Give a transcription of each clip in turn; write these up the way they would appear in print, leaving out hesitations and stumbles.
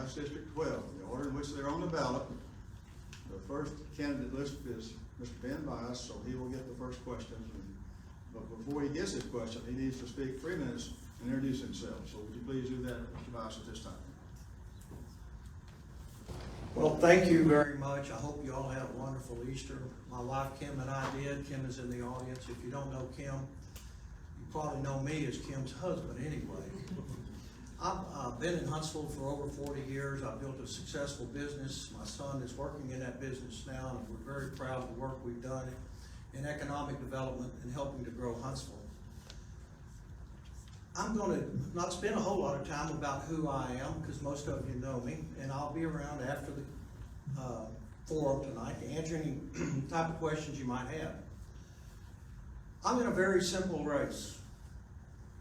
House District 12, the order in which they're on the ballot. The first candidate listed is Mr. Ben Baez, so he will get the first question. But before he gets his question, he needs to speak 3 minutes and introduce himself. So would you please do that, Mr. Baez, at this time? Well, thank you very much. I hope you all had a wonderful Easter. My wife Kim and I did. Kim is in the audience. If you don't know Kim, you probably know me as Kim's husband anyway. I've been in Huntsville for over 40 years. I've built a successful business. My son is working in that business now, and we're very proud of the work we've done in economic development and helping to grow Huntsville. I'm going to not spend a whole lot of time about who I am, because most of you know me, and I'll be around after the forum tonight to answer any type of questions you might have. I'm in a very simple race.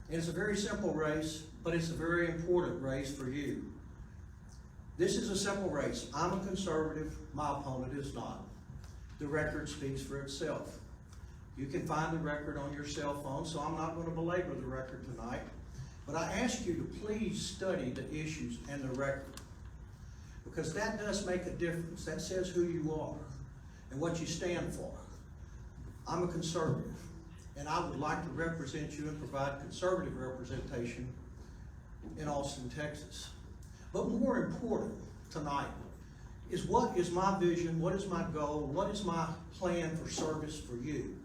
And it's a very simple race, but it's a very important race for you. This is a simple race. I'm a conservative. My opponent is not. The record speaks for itself. You can find the record on your cell phone, so I'm not going to belabor the record tonight. But I ask you to please study the issues and the record, because that does make a difference. That says who you are and what you stand for. I'm a conservative, and I would like to represent you and provide conservative representation in Austin, Texas. But more important tonight is, what is my vision, what is my goal, what is my plan for service for you?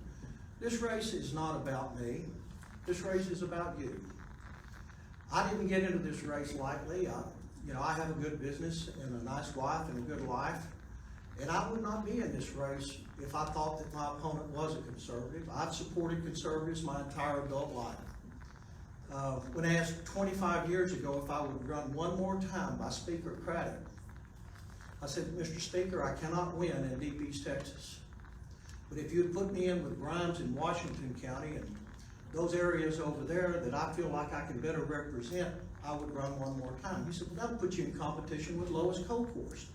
This race is not about me. This race is about you. I didn't get into this race lightly. I have a good business and a nice wife and a good life. And I would not be in this race if I thought that my opponent was a conservative. I've supported conservatives my entire adult life. When asked 25 years ago if I would run one more time by Speaker Craddock, I said, Mr. Speaker, I cannot win in Deep East Texas. But if you'd put me in with Grimes in Washington County and those areas over there that I feel like I can better represent, I would run one more time. He said, well, that'll put you in competition with Lois Colthorst.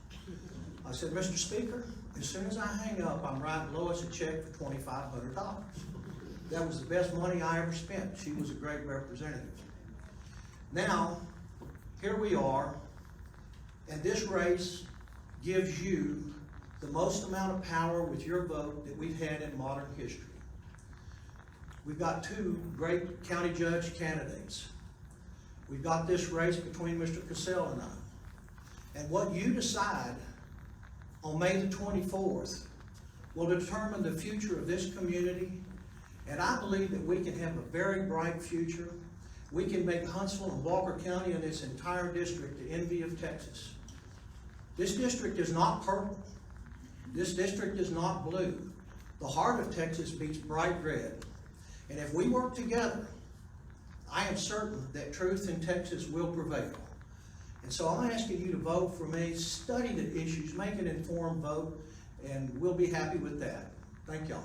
I said, Mr. Speaker, as soon as I hang up, I'm writing Lois a check for $2,500. That was the best money I ever spent. She was a great representative. Now, here we are, and this race gives you the most amount of power with your vote that we've had in modern history. We've got 2 great county judge candidates. We've got this race between Mr. Cassell and I. And what you decide on May the 24th will determine the future of this community. And I believe that we can have a very bright future. We can make Huntsville and Walker County and this entire district the envy of Texas. This district is not purple. This district is not blue. The heart of Texas beats bright red. And if we work together, I am certain that truth in Texas will prevail. And so I'm asking you to vote for me, study the issues, make an informed vote, and we'll be happy with that. Thank y'all.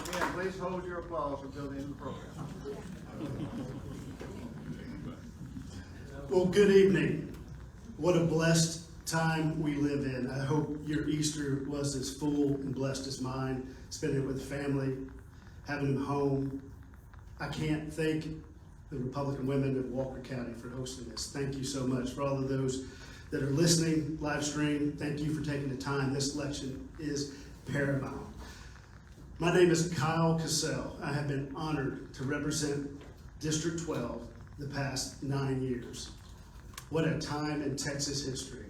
Again, please hold your applause until the end of the program. Well, good evening. What a blessed time we live in. I hope your Easter was as full and blessed as mine, spending it with family, having them home. I can't thank the Republican women of Walker County for hosting this. Thank you so much. For all of those that are listening, live stream, thank you for taking the time. This election is paramount. My name is Kyle Cassell. I have been honored to represent District 12 the past 9 years. What a time in Texas history.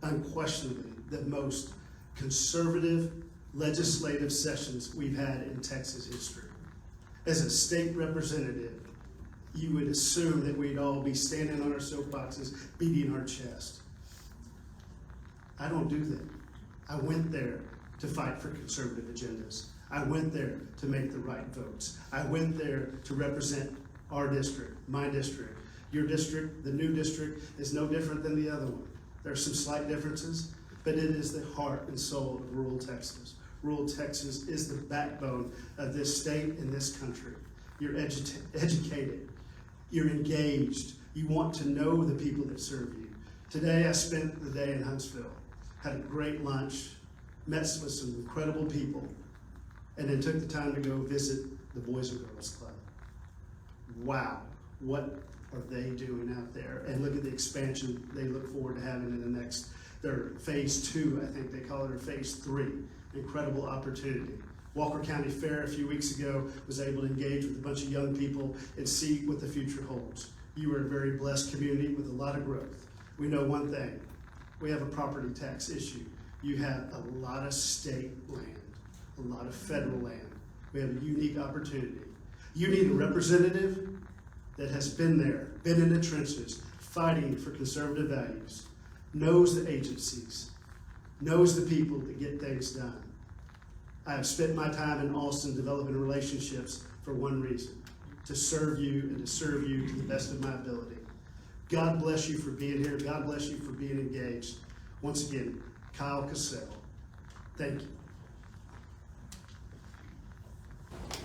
Unquestionably the most conservative legislative sessions we've had in Texas history. As a state representative, you would assume that we'd all be standing on our soapboxes, beating our chest. I don't do that. I went there to fight for conservative agendas. I went there to make the right votes. I went there to represent our district, my district. Your district, the new district, is no different than the other one. There are some slight differences, but it is the heart and soul of rural Texas. Rural Texas is the backbone of this state and this country. You're educated, you're engaged, you want to know the people that serve you. Today I spent the day in Huntsville, had a great lunch, met with some incredible people, and then took the time to go visit the Boys and Girls Club. wow, what are they doing out there? And look at the expansion they look forward to having in the next, their phase 2, I think they call it, or phase 3. Incredible opportunity. Walker County Fair a few weeks ago was able to engage with a bunch of young people and see what the future holds. You are a very blessed community with a lot of growth. We know one thing, we have a property tax issue. You have a lot of state land, a lot of federal land. We have a unique opportunity. You need a representative that has been there, been in the trenches, fighting for conservative values, knows the agencies, knows the people that get things done. I have spent my time in Austin developing relationships for one reason, to serve you and to serve you to the best of my ability. God bless you for being here. God bless you for being engaged. Once again, Kyle Cassell. Thank you.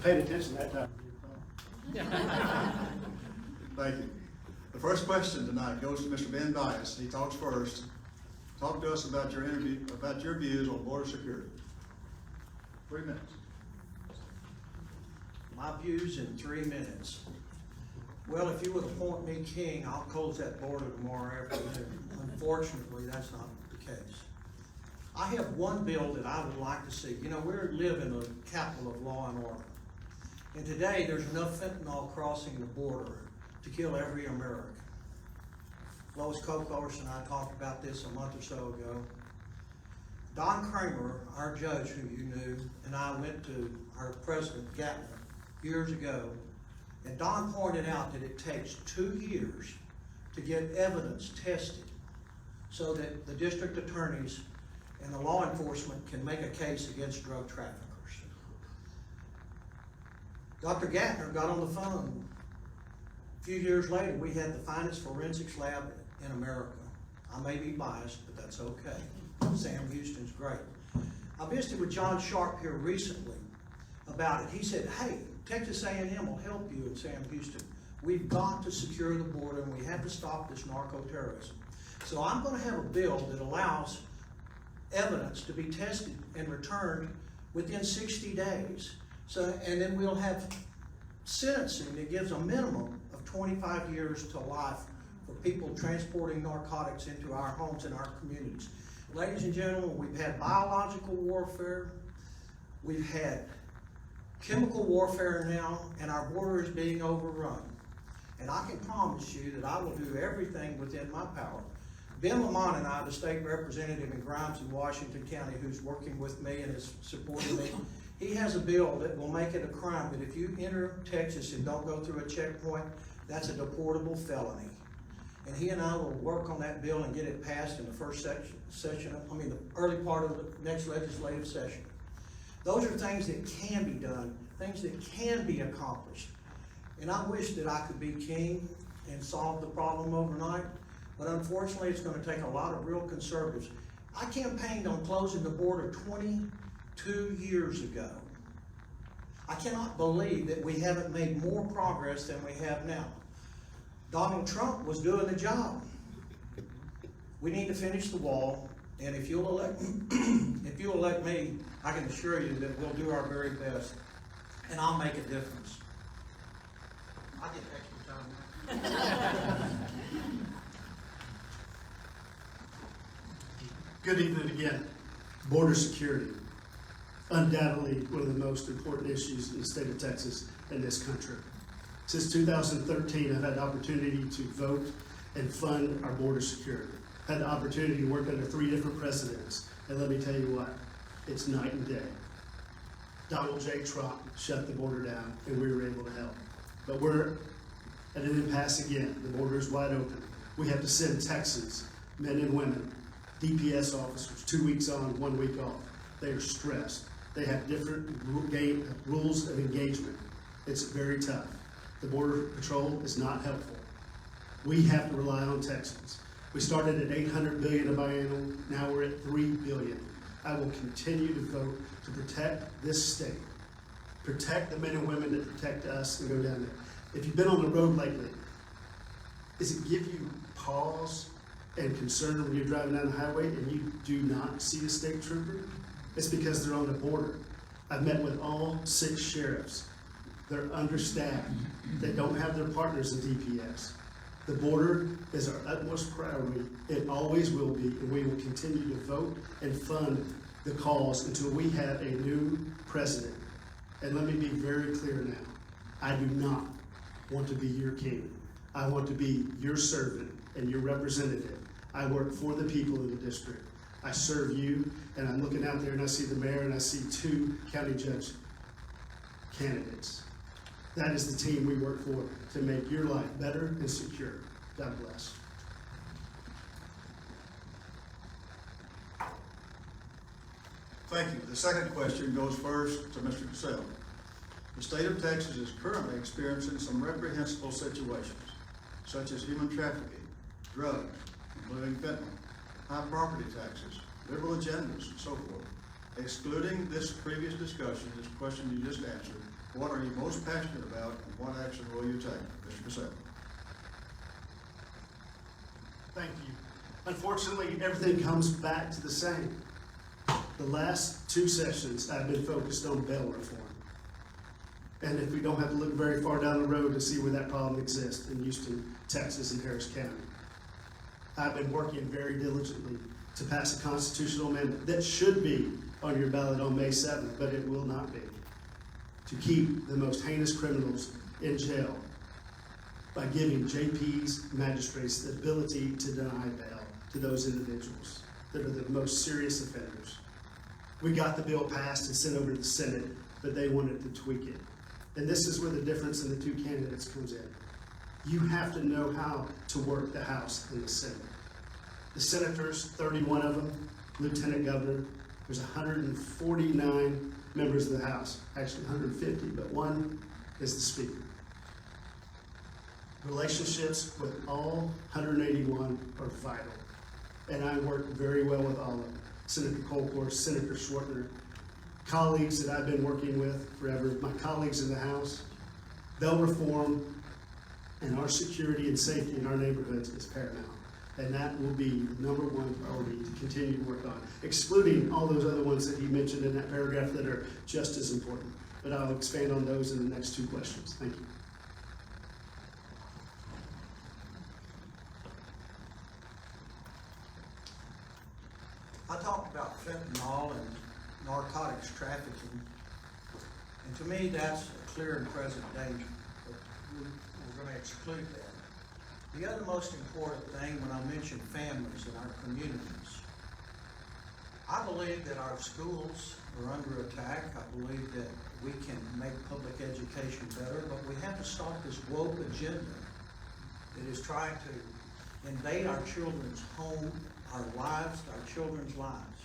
Paid attention that time. Thank you. The first question tonight goes to Mr. Ben Baez. He talks first. Talk to us about your views on border security. 3 minutes. My views in 3 minutes. Well, if you would appoint me king, I'll close that border tomorrow afternoon. Unfortunately, that's not the case. I have one bill that I would like to see. You know, we live in the capital of law and order. And today, there's enough fentanyl crossing the border to kill every American. Lois Kokos and I talked about this a month or so ago. Don Kramer, our judge who you knew, and I went to our president, Gatner, years ago, and Don pointed out that it takes 2 years to get evidence tested so that the district attorneys and the law enforcement can make a case against drug traffickers. Dr. Gatner got on the phone. A few years later, we had the finest forensics lab in America. I may be biased, but that's okay. Sam Houston's great. I visited with John Sharp here recently about it. He said, hey, Texas A&M will help you in Sam Houston. We've got to secure the border and we have to stop this narco-terrorism. So I'm going to have a bill that allows evidence to be tested and returned within 60 days. And then we'll have sentencing that gives a minimum of 25 years to life for people transporting narcotics into our homes and our communities. Ladies and gentlemen, we've had biological warfare, we've had chemical warfare now, and our border is being overrun. And I can promise you that I will do everything within my power. Ben Lamont and I, the state representative in Grimes and Washington County, who's working with me and is supporting me, he has a bill that will make it a crime that if you enter Texas and don't go through a checkpoint, that's a deportable felony. And he and I will work on that bill and get it passed in the first the early part of the next legislative session. Those are things that can be done, things that can be accomplished. And I wish that I could be king and solve the problem overnight, but unfortunately it's going to take a lot of real conservatives. I campaigned on closing the border 22 years ago. I cannot believe that we haven't made more progress than we have now. Donald Trump was doing the job. We need to finish the wall, and if you'll elect me, I can assure you that we'll do our very best, and I'll make a difference. I get extra time. Good evening again. Border security, undoubtedly one of the most important issues in the state of Texas and this country. Since 2013, I've had the opportunity to vote and fund our border security. Had the opportunity to work under 3 different presidents, and let me tell you what, it's night and day. Donald J. Trump shut the border down, and we were able to help. But we're at an impasse again. The border is wide open. We have to send Texans, men and women, DPS officers, 2 weeks on, 1 week off. They are stressed. They have different rules of engagement. It's very tough. The Border Patrol is not helpful. We have to rely on Texans. We started at $800 billion a biennial, now we're at $3 billion. I will continue to vote to protect this state, protect the men and women that protect us and go down there. If you've been on the road lately, does it give you pause and concern when you're driving down the highway and you do not see a state trooper? It's because they're on the border. I've met with all 6 sheriffs. They're understaffed. They don't have their partners in DPS. The border is our utmost priority. It always will be, and we will continue to vote and fund the cause until we have a new president. And let me be very clear now. I do not want to be your king. I want to be your servant and your representative. I work for the people in the district. I serve you, and I'm looking out there and I see the mayor and I see 2 county judge candidates. That is the team we work for to make your life better and secure. God bless. Thank you. The second question goes first to Mr. Cassell. The state of Texas is currently experiencing some reprehensible situations, such as human trafficking, drugs, including fentanyl, high property taxes, liberal agendas, and so forth. Excluding this previous discussion, this question you just answered, what are you most passionate about and what action will you take? Mr. Cassell. Thank you. Unfortunately, everything comes back to the same. The last 2 sessions, I've been focused on bail reform. And if we don't have to look very far down the road to see where that problem exists in Houston, Texas, and Harris County. I've been working very diligently to pass a constitutional amendment that should be on your ballot on May 7th, but it will not be. To keep the most heinous criminals in jail by giving JP's magistrates the ability to deny bail to those individuals that are the most serious offenders. We got the bill passed and sent over to the Senate, but they wanted to tweak it. And this is where the difference in the 2 candidates comes in. You have to know how to work the House and the Senate. The senators, 31 of them, Lieutenant Governor, there's 149 members of the House, actually 150, but 1 is the Speaker. Relationships with all 181 are vital, and I work very well with all of them. Senator Colcourt, Senator Schwartner, colleagues that I've been working with forever, my colleagues in the House, they'll reform, and our security and safety in our neighborhoods is paramount. And that will be the #1 priority to continue to work on, excluding all those other ones that he mentioned in that paragraph that are just as important. But I'll expand on those in the next 2 questions. Thank you. I talked about fentanyl and narcotics trafficking, and to me, that's a clear and present danger, but we're going to exclude that. The other most important thing when I mention families in our communities, I believe that our schools are under attack. I believe that we can make public education better, but we have to stop this woke agenda that is trying to invade our children's home, our lives, our children's lives,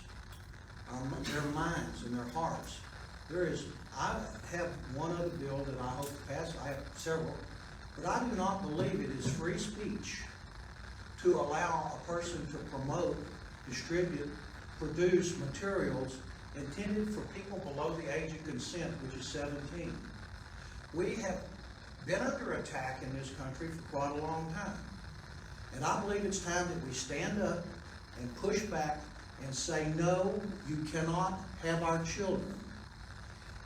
their minds and their hearts. I have one other bill that I hope to pass. I have several. But I do not believe it is free speech to allow a person to promote, distribute, produce materials intended for people below the age of consent, which is 17. We have been under attack in this country for quite a long time. And I believe it's time that we stand up and push back and say, no, you cannot have our children.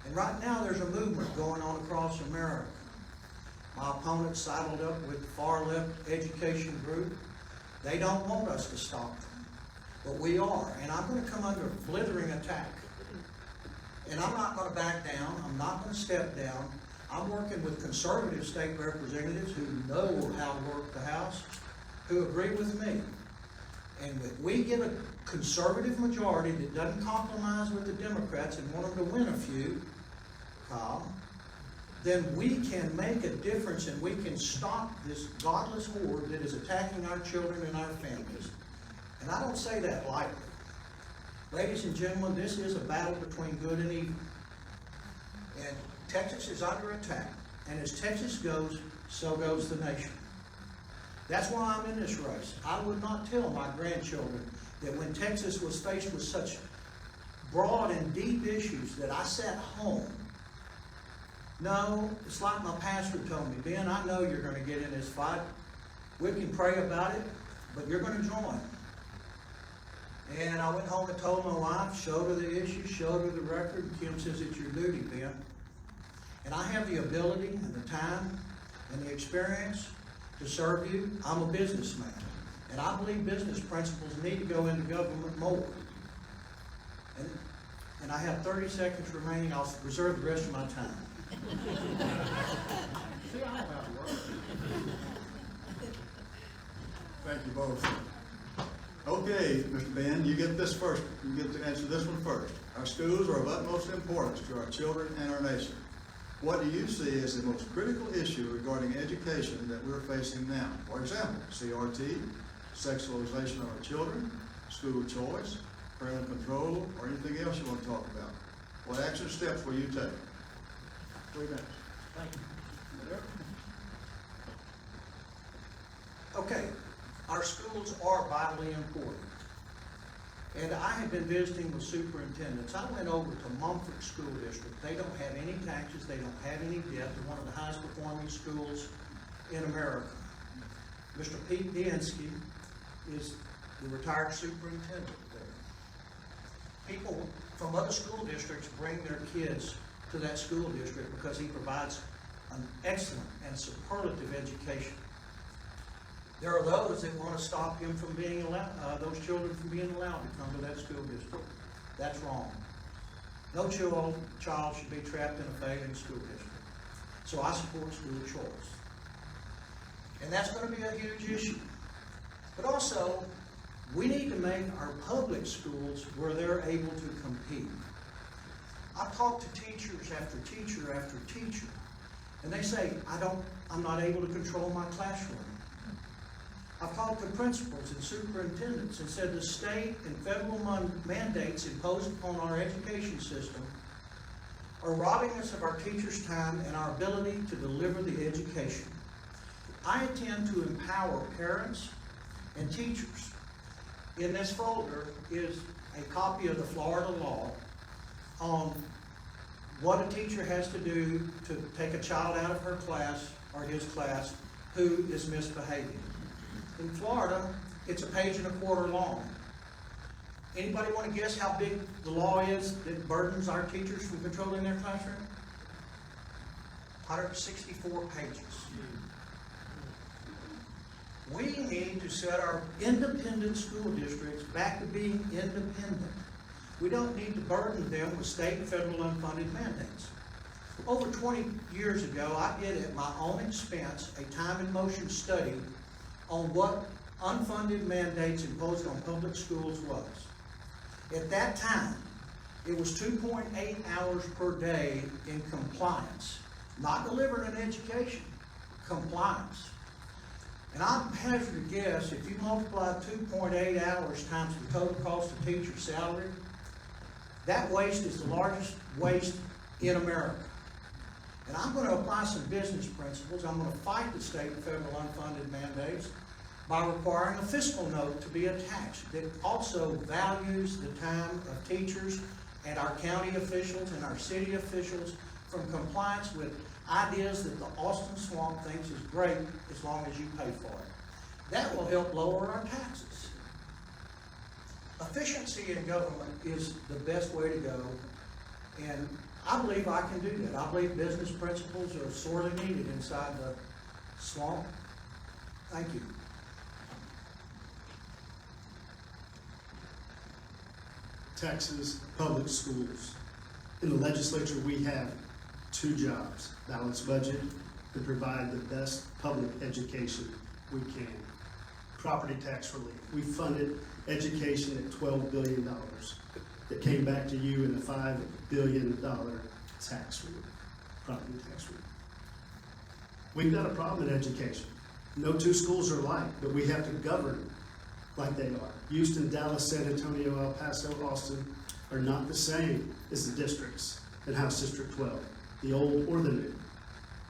And right now there's a movement going on across America. My opponents sidled up with the far-left education group. They don't want us to stop them, but we are. And I'm going to come under blithering attack. And I'm not going to back down. I'm not going to step down. I'm working with conservative state representatives who know how to work the House, who agree with me. And if we get a conservative majority that doesn't compromise with the Democrats and want them to win a few, Kyle, then we can make a difference and we can stop this godless horde that is attacking our children and our families. And I don't say that lightly. Ladies and gentlemen, this is a battle between good and evil. And Texas is under attack. And as Texas goes, so goes the nation. That's why I'm in this race. I would not tell my grandchildren that when Texas was faced with such broad and deep issues that I sat home. No, it's like my pastor told me, Ben, I know you're going to get in this fight. We can pray about it, but you're going to join. And I went home and told my wife, showed her the issue, showed her the record, and Kim says, it's your duty, Ben. And I have the ability and the time and the experience to serve you. I'm a businessman. And I believe business principles need to go into government more. And I have 30 seconds remaining. I'll reserve the rest of my time. See, I don't have to work. Thank you both. Okay, Mr. Ben, you get this first. You get to answer this one first. Our schools are of utmost importance to our children and our nation. What do you see as the most critical issue regarding education that we're facing now? For example, CRT, sexualization of our children, school choice, parental control, or anything else you want to talk about. What action steps will you take? 3 minutes. Thank you. Okay, our schools are vitally important. And I have been visiting with superintendents. I went over to Mumford School District. They don't have any taxes, they don't have any debt. They're one of the highest performing schools in America. Mr. Pete Diensky is the retired superintendent there. People from other school districts bring their kids to that school district because he provides an excellent and superlative education. There are those that want to stop him from being allowed, those children from being allowed to come to that school district. That's wrong. No child should be trapped in a failing school district. So I support school choice. And that's going to be a huge issue. But also, we need to make our public schools where they're able to compete. I've talked to teachers after teacher after teacher, and they say, I'm not able to control my classroom. I've talked to principals and superintendents and said the state and federal mandates imposed upon our education system are robbing us of our teachers' time and our ability to deliver the education. I intend to empower parents and teachers. In this folder is a copy of the Florida law on what a teacher has to do to take a child out of her class or his class who is misbehaving. In Florida, it's 1.25 pages long. Anybody want to guess how big the law is that burdens our teachers from controlling their classroom? 164 pages. We need to set our independent school districts back to being independent. We don't need to burden them with state and federal unfunded mandates. Over 20 years ago, I did at my own expense a time and motion study on what unfunded mandates imposed on public schools was. At that time, it was 2.8 hours per day in compliance, not delivering an education, compliance. And I'm hazard to guess, if you multiply 2.8 hours times the total cost of teacher salary, that waste is the largest waste in America. And I'm going to apply some business principles. I'm going to fight the state and federal unfunded mandates by requiring a fiscal note to be attached that also values the time of teachers and our county officials and our city officials from compliance with ideas that the Austin Swamp thinks is great as long as you pay for it. That will help lower our taxes. Efficiency in government is the best way to go, and I believe I can do that. I believe business principles are sorely needed inside the swamp. Thank you. Texas public schools. In the legislature, we have 2 jobs: balance budget and provide the best public education we can. Property tax relief. We funded education at $12 billion. That came back to you in a $5 billion tax relief, property tax relief. We've got a problem in education. No 2 schools are alike, but we have to govern like they are. Houston, Dallas, San Antonio, El Paso, Austin are not the same as the districts in House District 12, the old or the new.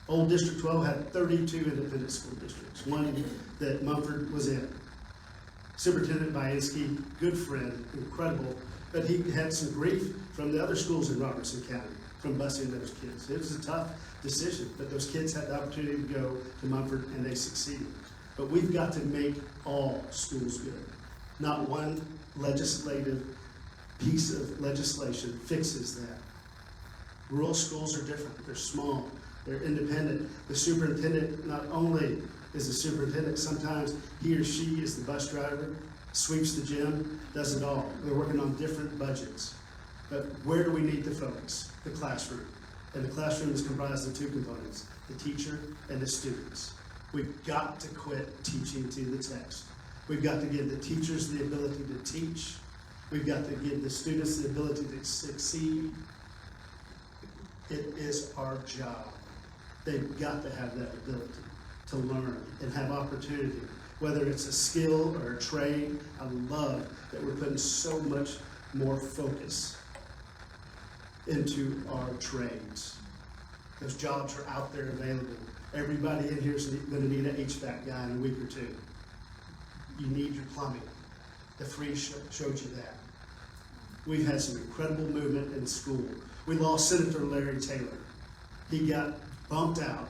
Old District 12 had 32 independent school districts, one that Mumford was in. Superintendent Baez, good friend, incredible, but he had some grief from the other schools in Robertson County from busing those kids. It was a tough decision, but those kids had the opportunity to go to Mumford and they succeeded. But we've got to make all schools good. Not one legislative piece of legislation fixes that. Rural schools are different. They're small. They're independent. The superintendent not only is the superintendent, sometimes he or she is the bus driver, sweeps the gym, does it all. They're working on different budgets. But where do we need to focus? The classroom. And the classroom is comprised of two components, the teacher and the students. We've got to quit teaching to the text. We've got to give the teachers the ability to teach. We've got to give the students the ability to succeed. It is our job. They've got to have that ability to learn and have opportunity, whether it's a skill or a trade. I love that we're putting so much more focus into our trades. Those jobs are out there available. Everybody in here is going to need an HVAC guy in a week or two. You need your plumbing. The freeze showed you that. We've had some incredible movement in school. We lost Senator Larry Taylor. He got bumped out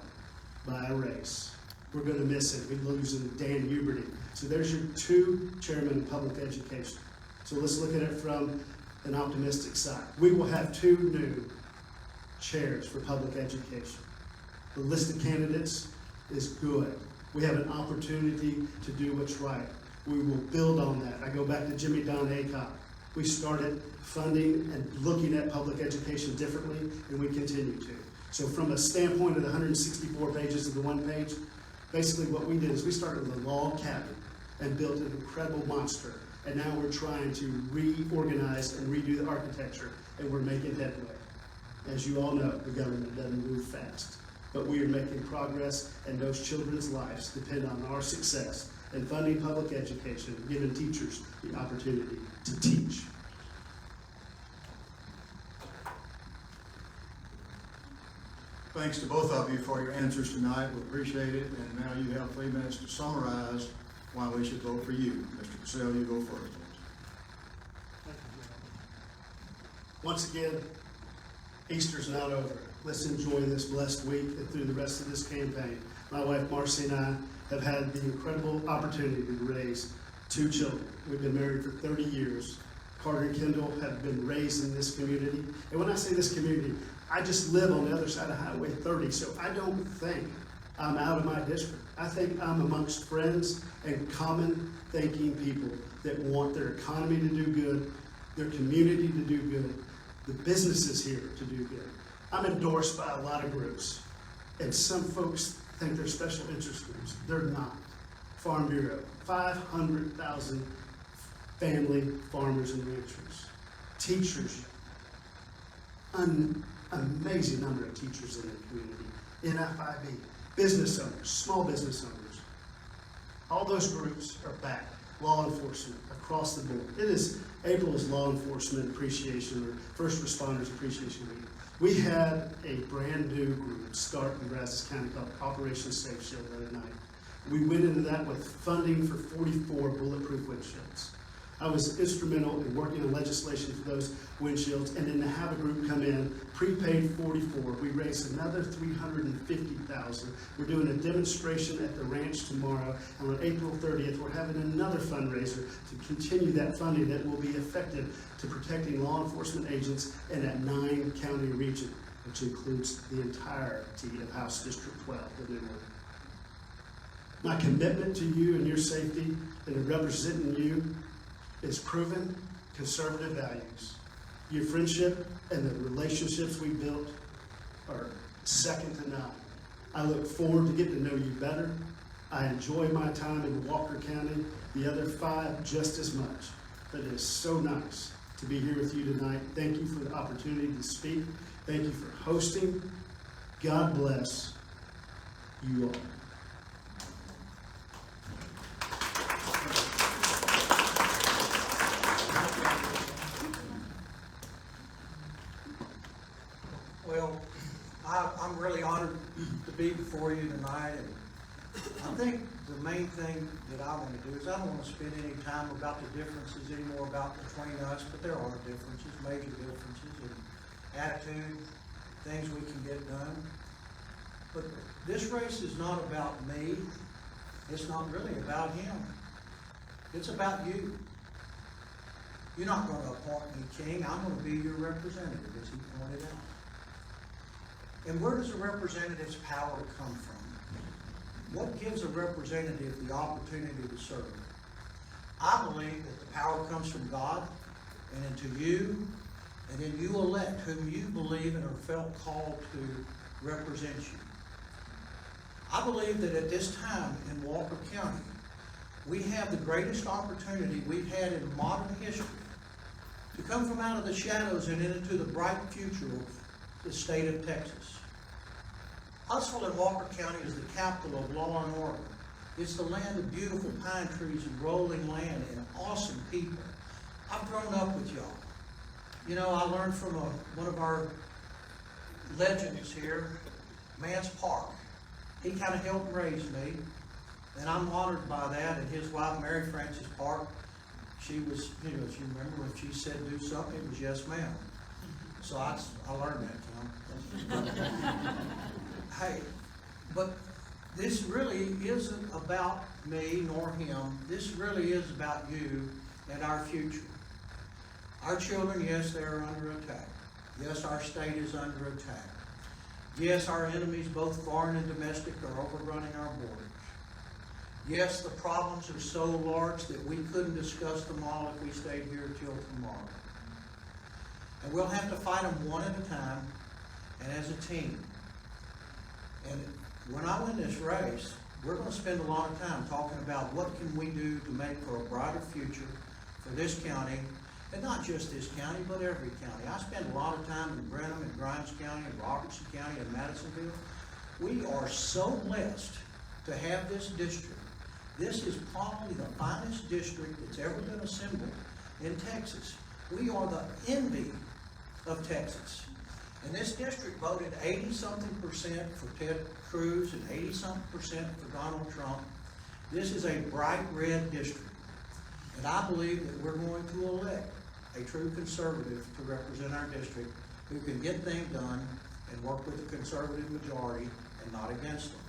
by a race. We're going to miss him. We're losing Dan Huberty. So there's your two chairmen of public education. So let's look at it from an optimistic side. We will have two new chairs for public education. The list of candidates is good. We have an opportunity to do what's right. We will build on that. I go back to Jimmy Don Aycock. We started funding and looking at public education differently, and we continue to. So from a standpoint of the 164 pages of the one page, basically what we did is we started with a log cabin and built an incredible monster. And now we're trying to reorganize and redo the architecture, and we're making headway. As you all know, the government doesn't move fast, but we are making progress, and those children's lives depend on our success in funding public education, giving teachers the opportunity to teach. Thanks to both of you for your answers tonight. We appreciate it. And now you have 3 minutes to summarize why we should vote for you. Mr. Cassell, you go first. Once again, Easter's not over. Let's enjoy this blessed week and through the rest of this campaign. My wife Marcy and I have had the incredible opportunity to raise 2 children. We've been married for 30 years. Carter and Kendall have been raised in this community. And when I say this community, I just live on the other side of Highway 30, so I don't think I'm out of my district. I think I'm amongst friends and common thinking people that want their economy to do good, their community to do good, the businesses here to do good. I'm endorsed by a lot of groups, and some folks think they're special interest groups. They're not. Farm Bureau, 500,000 family farmers and ranchers. Teachers, an amazing number of teachers in the community. NFIB, business owners, small business owners. All those groups are back. Law enforcement across the board. It is April's Law Enforcement Appreciation or First Responders Appreciation Week. We had a brand new group start in Brazos County called Operation Safe Shield the other night. We went into that with funding for 44 bulletproof windshields. I was instrumental in working on legislation for those windshields, and then to have a group come in, prepaid 44. We raised another $350,000. We're doing a demonstration at the ranch tomorrow, and on April 30th, we're having another fundraiser to continue that funding that will be effective to protecting law enforcement agents in that 9-county region, which includes the entirety of House District 12, the new one. My commitment to you and your safety and in representing you is proven conservative values. Your friendship and the relationships we built are second to none. I look forward to getting to know you better. I enjoy my time in Walker County, the other 5 just as much. But it is so nice to be here with you tonight. Thank you for the opportunity to speak. Thank you for hosting. God bless you all. Well, I'm really honored to be before you tonight, and I think the main thing that I want to do is I don't want to spend any time about the differences anymore between us, but there are differences, major differences in attitude, things we can get done. But this race is not about me. It's not really about him. It's about you. You're not going to appoint me king. I'm going to be your representative, as he pointed out. And where does a representative's power come from? What gives a representative the opportunity to serve? I believe that the power comes from God and into you, and then you elect whom you believe and are felt called to represent you. I believe that at this time in Walker County, we have the greatest opportunity we've had in modern history to come from out of the shadows and into the bright future of the state of Texas. Huntsville and Walker County is the capital of law and order. It's the land of beautiful pine trees and rolling land and awesome people. I've grown up with y'all. You know, I learned from one of our legends here, Mance Park. He kind of helped raise me, and I'm honored by that. And his wife, Mary Frances Park, she was, you know, if you remember, when she said do something, it was yes, ma'am. So I learned that, Tom. Hey, but this really isn't about me nor him. This really is about you and our future. Our children, yes, they are under attack. Yes, our state is under attack. Yes, our enemies, both foreign and domestic, are overrunning our borders. Yes, the problems are so large that we couldn't discuss them all if we stayed here till tomorrow. And we'll have to fight them one at a time and as a team. And when I win this race, we're going to spend a lot of time talking about what can we do to make for a brighter future for this county, and not just this county, but every county. I spend a lot of time in Brenham and Grimes County and Robertson County and Madisonville. We are so blessed to have this district. This is probably the finest district that's ever been assembled in Texas. We are the envy of Texas. And this district voted 80-something% for Ted Cruz and 80-something% for Donald Trump. This is a bright red district. And I believe that we're going to elect a true conservative to represent our district who can get things done and work with the conservative majority and not against them.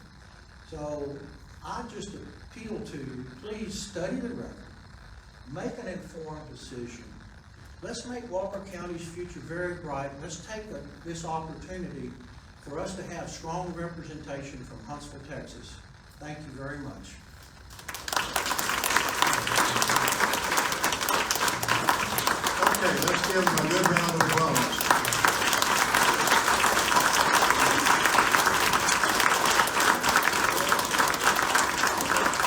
So I just appeal to you, please study the record. Make an informed decision. Let's make Walker County's future very bright. Let's take this opportunity for us to have strong representation from Huntsville, Texas. Thank you very much. Okay, let's give them a good round of applause.